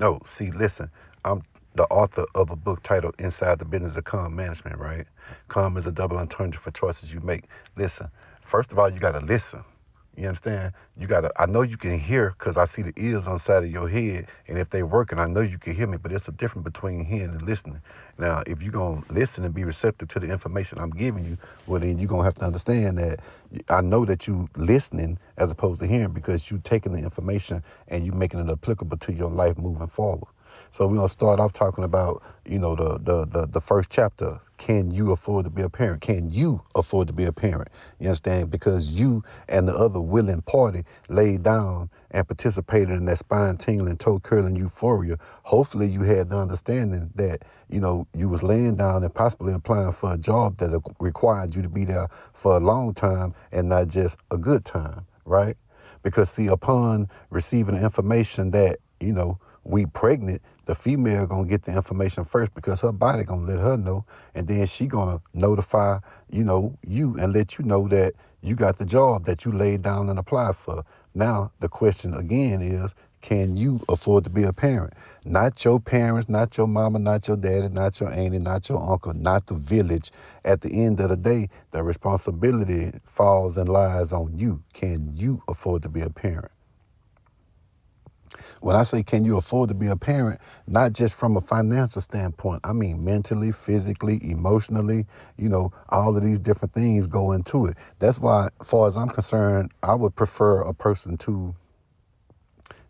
No, see, listen, I'm the author of a book titled Inside the Business of C.U.M.Management, right? C.U.M. is a double entendre for choices you make. Listen, first of all, you got to listen. You understand? You got to, I know you can hear because I see the ears on the side of your head. And if they working, I know you can hear me, but it's a difference between hearing and listening. Now, if you're going to listen and be receptive to the information I'm giving you, well, then you're going to have to understand that I know that you listening as opposed to hearing because you taking the information and you making it applicable to your life moving forward. So we're gonna start off talking about, the first chapter. Can you afford to be a parent? Can you afford to be a parent? You understand? Because you and the other willing party laid down and participated in that spine tingling, toe curling euphoria. Hopefully you had the understanding that, you was laying down and possibly applying for a job that required you to be there for a long time and not just a good time, right? Because see, upon receiving information that, we pregnant, the female gonna get the information first because her body gonna let her know, and then she gonna notify, you and let you know that you got the job that you laid down and applied for. Now the question again is, can you afford to be a parent? Not your parents, not your mama, not your daddy, not your auntie, not your uncle, not the village. At the end of the day, the responsibility falls and lies on you. Can you afford to be a parent? When I say, can you afford to be a parent, not just from a financial standpoint, I mean mentally, physically, emotionally, all of these different things go into it. That's why, as far as I'm concerned, I would prefer a person to,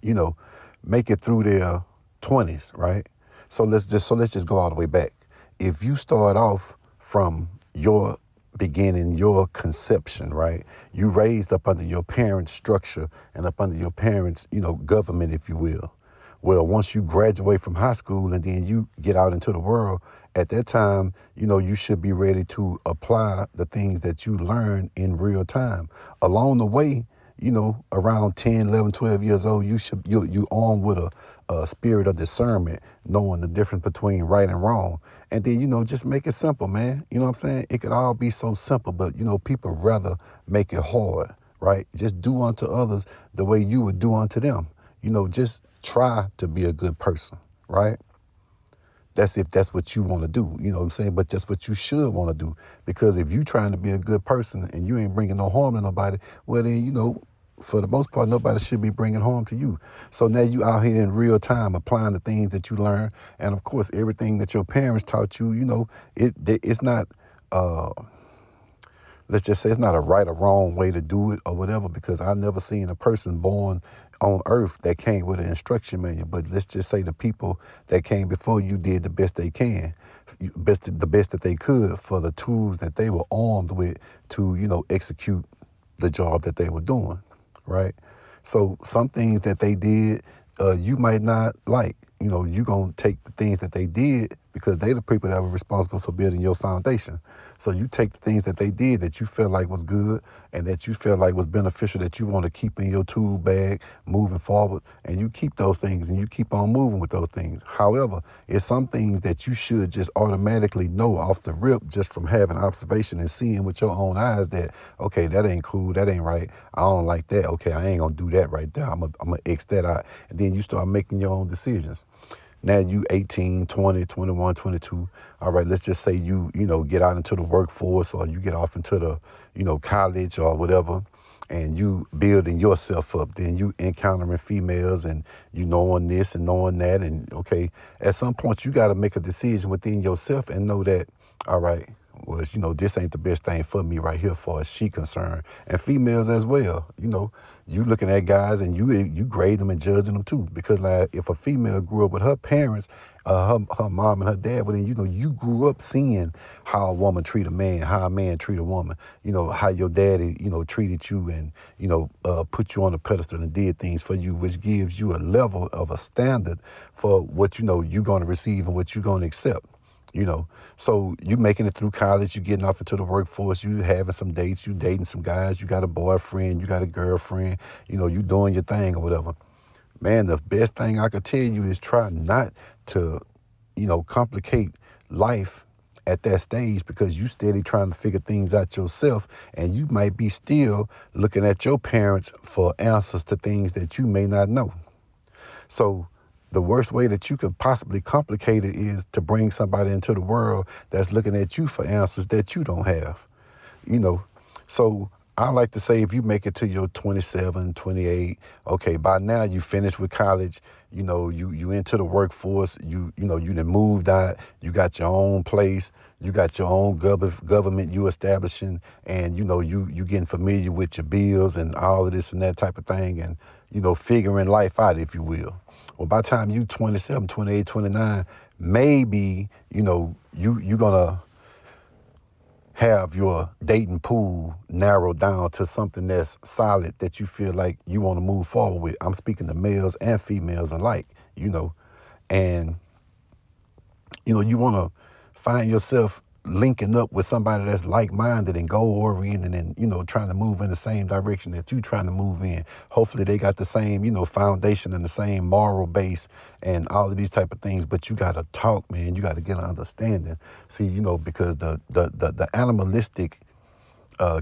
you know, make it through their 20s, right? So let's just go all the way back. If you start off from your beginning, your conception, right? You raised up under your parents' structure and up under your parents', government, if you will. Well, once you graduate from high school and then you get out into the world, at that time, you should be ready to apply the things that you learn in real time. Along the way, around 10, 11, 12 years old, you armed with a spirit of discernment, knowing the difference between right and wrong. And then, just make it simple, man. You know what I'm saying? It could all be so simple, but, people rather make it hard, right? Just do unto others the way you would do unto them. Just try to be a good person, right? That's if that's what you want to do, you know what I'm saying? But that's what you should want to do. Because if you trying to be a good person and you ain't bringing no harm to nobody, well then, for the most part, nobody should be bringing harm to you. So now you out here in real time applying the things that you learn. And of course, everything that your parents taught you, it's not, let's just say it's not a right or wrong way to do it or whatever, because I never seen a person born on earth that came with an instruction manual. But let's just say the people that came before you did the best they can, the best that they could for the tools that they were armed with to, execute the job that they were doing, right? So some things that they did, you might not like. You going to take the things that they did because they the people that were responsible for building your foundation. So you take the things that they did that you felt like was good and that you felt like was beneficial, that you want to keep in your tool bag moving forward, and you keep those things and you keep on moving with those things. However, it's some things that you should just automatically know off the rip just from having observation and seeing with your own eyes that, okay, that ain't cool, that ain't right, I don't like that, okay, I ain't gonna do that right there, I'm gonna X that out. And then you start making your own decisions. Now you 18, 20, 21, 22. All right, let's just say you get out into the workforce, or you get off into the, college or whatever, and you building yourself up. Then you encountering females and you knowing this and knowing that. And okay, at some point you got to make a decision within yourself and know that, all right, well, this ain't the best thing for me right here, far as she concerned, and females as well. You looking at guys and you grade them and judging them too, because like if a female grew up with her parents, her mom and her dad, well then you grew up seeing how a woman treat a man, how a man treat a woman, how your daddy treated you and put you on a pedestal and did things for you, which gives you a level of a standard for what you're going to receive and what you're going to accept. So you making it through college, you getting off into the workforce, you having some dates, you dating some guys, you got a boyfriend, you got a girlfriend, you doing your thing or whatever. Man, the best thing I could tell you is try not to, complicate life at that stage, because you steady trying to figure things out yourself, and you might be still looking at your parents for answers to things that you may not know. So the worst way that you could possibly complicate it is to bring somebody into the world that's looking at you for answers that you don't have, you know. So I like to say if you make it to your 27, 28, okay, by now you finished with college, you into the workforce, you done moved out, you got your own place, you got your own government you establishing, and you getting familiar with your bills and all of this and that type of thing, and figuring life out, if you will. Well, by the time you 27, 28, 29, maybe, you're gonna have your dating pool narrowed down to something that's solid that you feel like you want to move forward with. I'm speaking to males and females alike, and you want to find yourself linking up with somebody that's like-minded and goal-oriented and, trying to move in the same direction that you trying to move in. Hopefully they got the same, foundation and the same moral base and all of these type of things. But you got to talk, man. You got to get an understanding. See, because the animalistic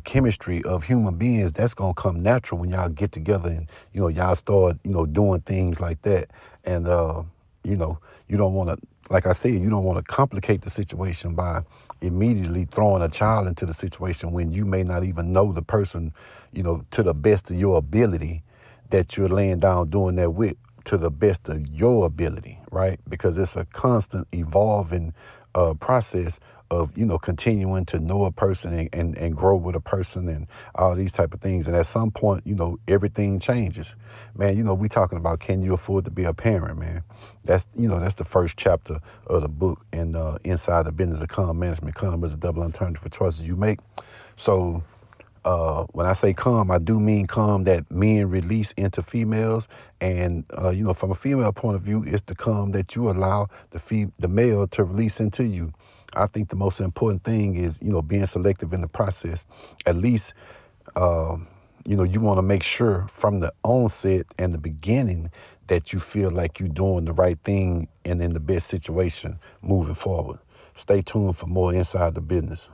chemistry of human beings, that's going to come natural when y'all get together and, y'all start, doing things like that. And, you don't want to, like I said, you don't want to complicate the situation by immediately throwing a child into the situation when you may not even know the person, to the best of your ability that you're laying down doing that with, to the best of your ability, right? Because it's a constant evolving process of, continuing to know a person and grow with a person and all these type of things. And at some point, everything changes. Man, we talking about, can you afford to be a parent, man? That's the first chapter of the book. And inside the business of C.U.M. Management, C.U.M. is a double entendre for choices you make. So when I say calm, I do mean calm that men release into females. And, from a female point of view, it's the calm that you allow the male to release into you. I think the most important thing is, being selective in the process. At least, you want to make sure from the onset and the beginning that you feel like you're doing the right thing and in the best situation moving forward. Stay tuned for more Inside the Business.